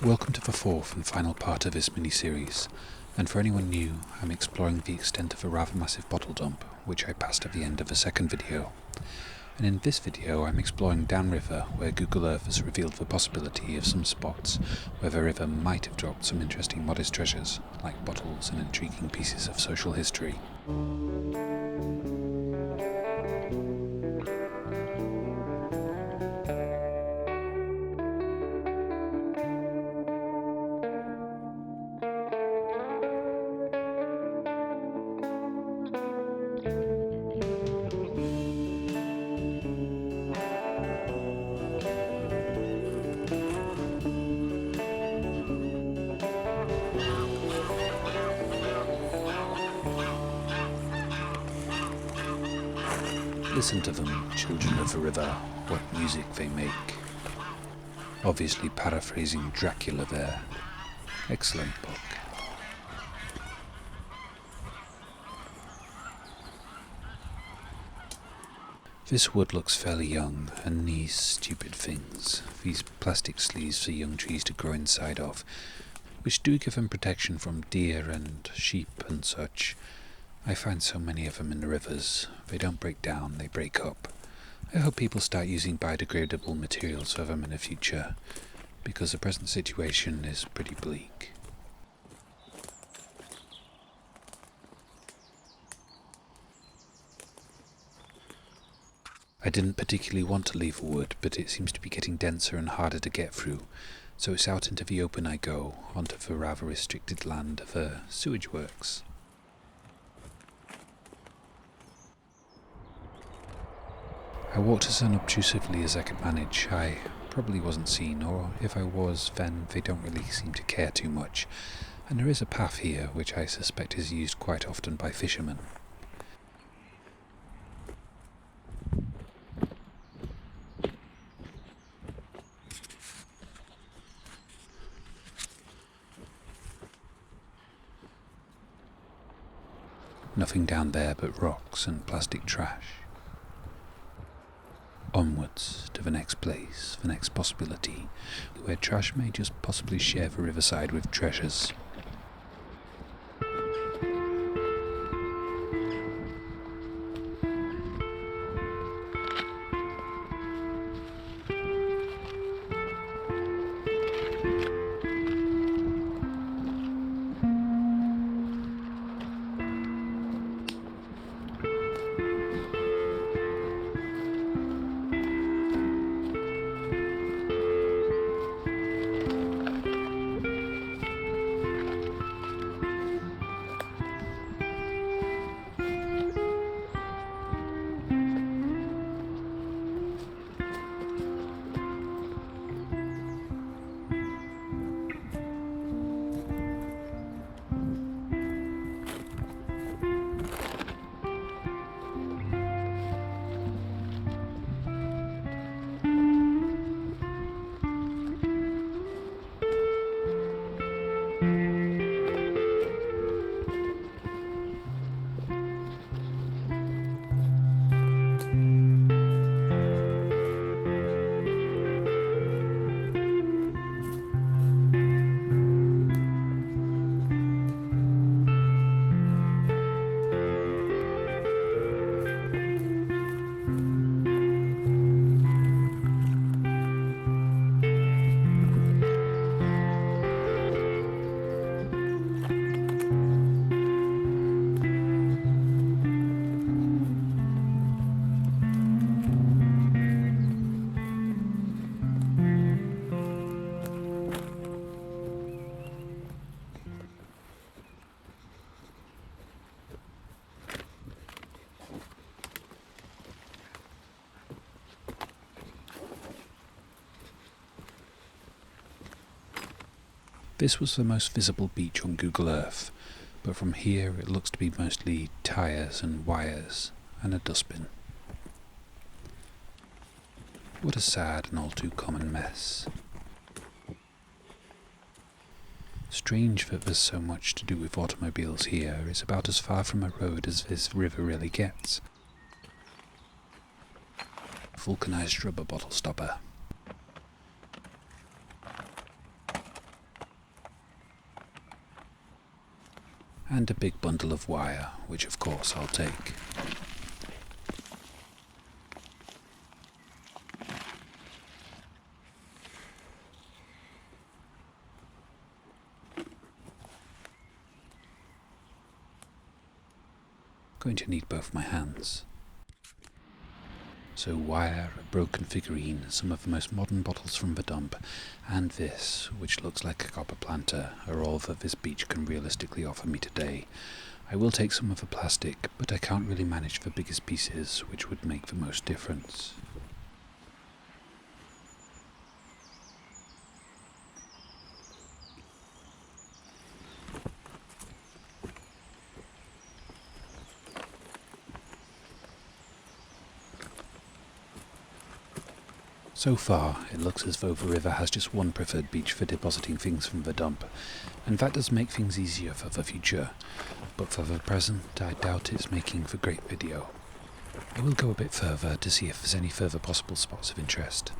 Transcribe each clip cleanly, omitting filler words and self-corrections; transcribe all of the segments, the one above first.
Welcome to the fourth and final part of this mini-series, and for anyone new, I'm exploring the extent of a rather massive bottle dump, which I passed at the end of the second video. And in this video I'm exploring downriver, where Google Earth has revealed the possibility of some spots where the river might have dropped some interesting modest treasures, like bottles and intriguing pieces of social history. Listen to them, children of the river, what music they make. Obviously paraphrasing Dracula there. Excellent book. This wood looks fairly young, and these stupid things, these plastic sleeves for young trees to grow inside of, which do give them protection from deer and sheep and such. I find so many of them in the rivers. They don't break down, they break up. I hope people start using biodegradable materials for them in the future, because the present situation is pretty bleak. I didn't particularly want to leave the wood, but it seems to be getting denser and harder to get through, so it's out into the open I go, onto the rather restricted land of the sewage works. I walked as unobtrusively as I could manage. I probably wasn't seen, or if I was, then they don't really seem to care too much, and there is a path here which I suspect is used quite often by fishermen. Nothing down there but rocks and plastic trash. Onwards to the next place, the next possibility, where trash may just possibly share the riverside with treasures. This was the most visible beach on Google Earth, but from here it looks to be mostly tyres and wires and a dustbin. What a sad and all too common mess. Strange that there's so much to do with automobiles here. It's about as far from a road as this river really gets. Vulcanized rubber bottle stopper. and a big bundle of wire, which of course I'll take. Going to need both my hands. So wire, a broken figurine, some of the most modern bottles from the dump, and this, which looks like a copper planter, are all that this beach can realistically offer me today. I will take some of the plastic, but I can't really manage the biggest pieces, which would make the most difference. So far, it looks as though the river has just one preferred beach for depositing things from the dump, and that does make things easier for the future, but for the present I doubt it's making for great video. I will go a bit further to see if there's any further possible spots of interest.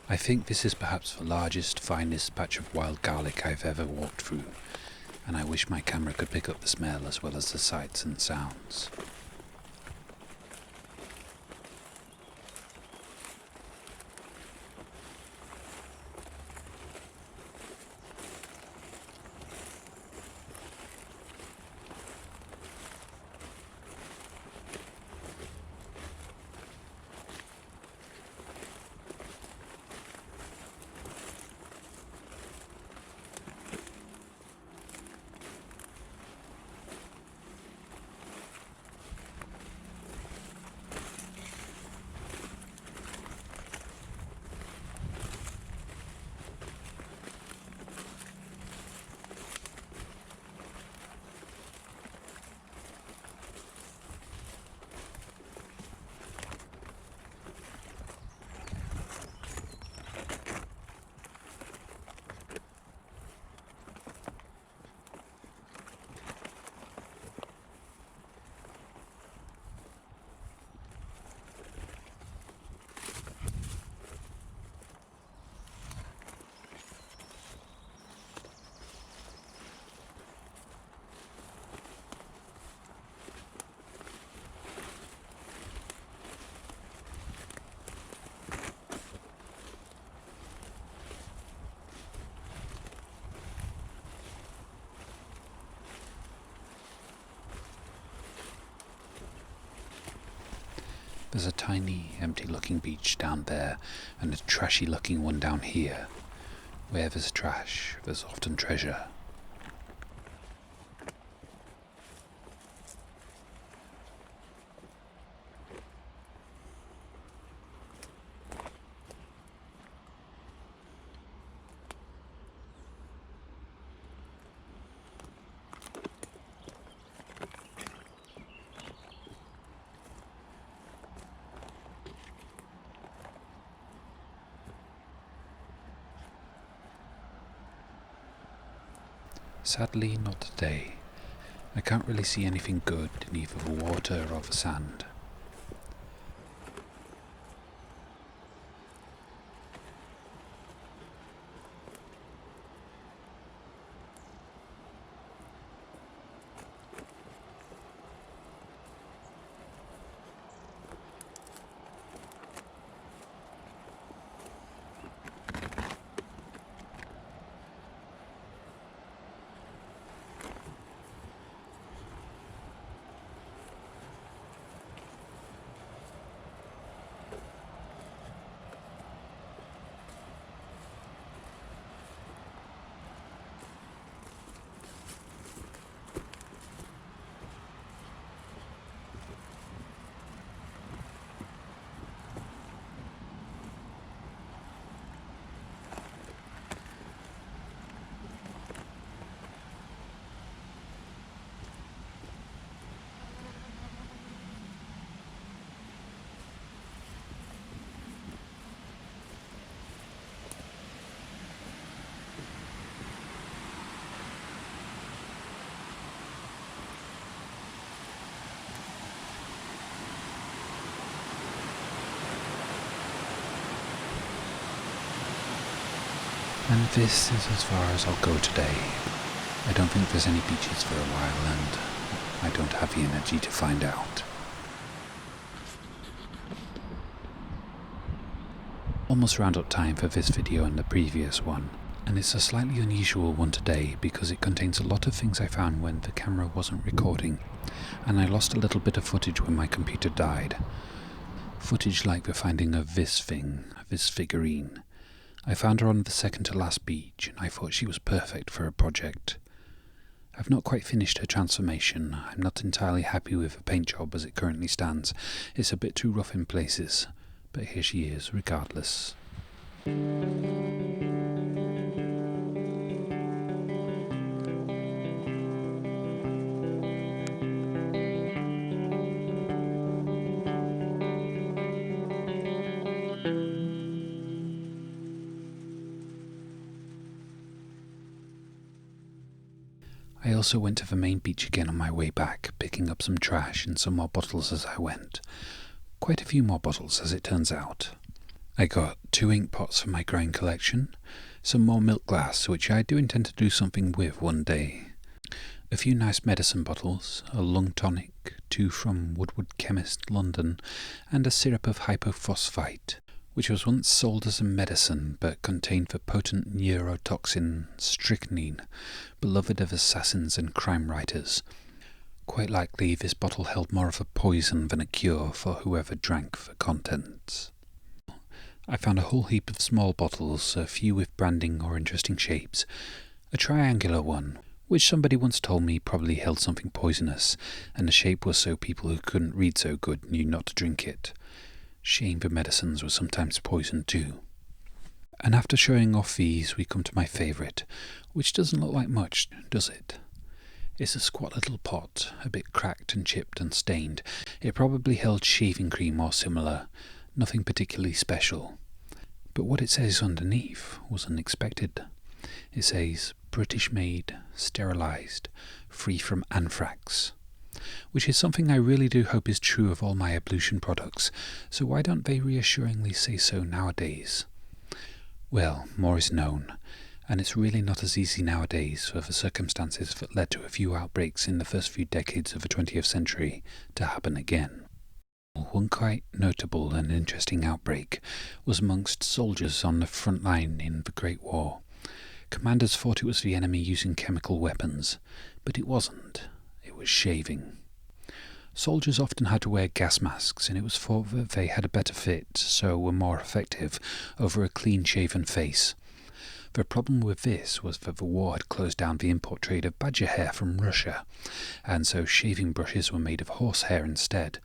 I think this is perhaps the largest, finest patch of wild garlic I've ever walked through, and I wish my camera could pick up the smell as well as the sights and sounds. There's a tiny, empty-looking beach down there, and a trashy-looking one down here. Where there's trash, there's often treasure. Sadly, not today. I can't really see anything good in either the water or the sand. And this is as far as I'll go today. I don't think there's any beaches for a while, and I don't have the energy to find out. Almost round-up time for this video and the previous one, and it's a slightly unusual one today because it contains a lot of things I found when the camera wasn't recording, and I lost a little bit of footage when my computer died. Footage like the finding of this thing, this figurine. I found her on the second to last beach, and I thought she was perfect for a project. I've not quite finished her transformation. I'm not entirely happy with the paint job as it currently stands. It's a bit too rough in places, but here she is regardless. I also went to the main beach again on my way back, picking up some trash and some more bottles as I went. Quite a few more bottles, as it turns out. I got 2 ink pots for my growing collection, some more milk glass, which I do intend to do something with one day, a few nice medicine bottles, a lung tonic, 2 from Woodward Chemist, London, and a syrup of hypophosphite, which was once sold as a medicine but contained the potent neurotoxin strychnine, beloved of assassins and crime writers. Quite likely this bottle held more of a poison than a cure for whoever drank the contents. I found a whole heap of small bottles, a few with branding or interesting shapes, a triangular one, which somebody once told me probably held something poisonous, and the shape was so people who couldn't read so good knew not to drink it. Shame the medicines were sometimes poison too. And after showing off these, we come to my favourite, which doesn't look like much, does it? It's a squat little pot, a bit cracked and chipped and stained. It probably held shaving cream or similar, nothing particularly special. But what it says underneath was unexpected. It says, British made, sterilised, free from anthrax. Which is something I really do hope is true of all my ablution products, so why don't they reassuringly say so nowadays? Well, more is known, and it's really not as easy nowadays for the circumstances that led to a few outbreaks in the first few decades of the 20th century to happen again. One quite notable and interesting outbreak was amongst soldiers on the front line in the Great War. Commanders thought it was the enemy using chemical weapons, but it wasn't. It was shaving. Soldiers often had to wear gas masks, and it was thought that they had a better fit, so were more effective, over a clean-shaven face. The problem with this was that the war had closed down the import trade of badger hair from Russia, and so shaving brushes were made of horsehair instead.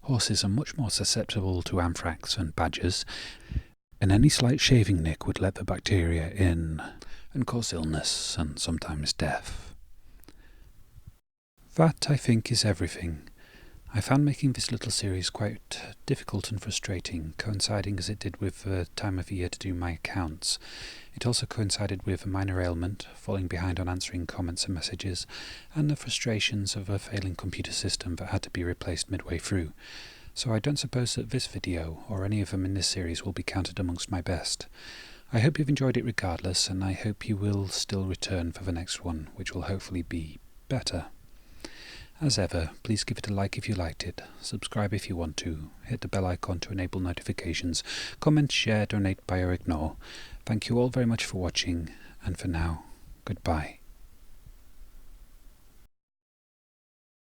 Horses are much more susceptible to anthrax than badgers, and any slight shaving nick would let the bacteria in and cause illness and sometimes death. That, I think, is everything. I found making this little series quite difficult and frustrating, coinciding as it did with the time of year to do my accounts. It also coincided with a minor ailment, falling behind on answering comments and messages, and the frustrations of a failing computer system that had to be replaced midway through. So I don't suppose that this video, or any of them in this series, will be counted amongst my best. I hope you've enjoyed it regardless, and I hope you will still return for the next one, which will hopefully be better. As ever, please give it a like if you liked it, subscribe if you want to, hit the bell icon to enable notifications, comment, share, donate, buy or ignore. Thank you all very much for watching, and for now, goodbye.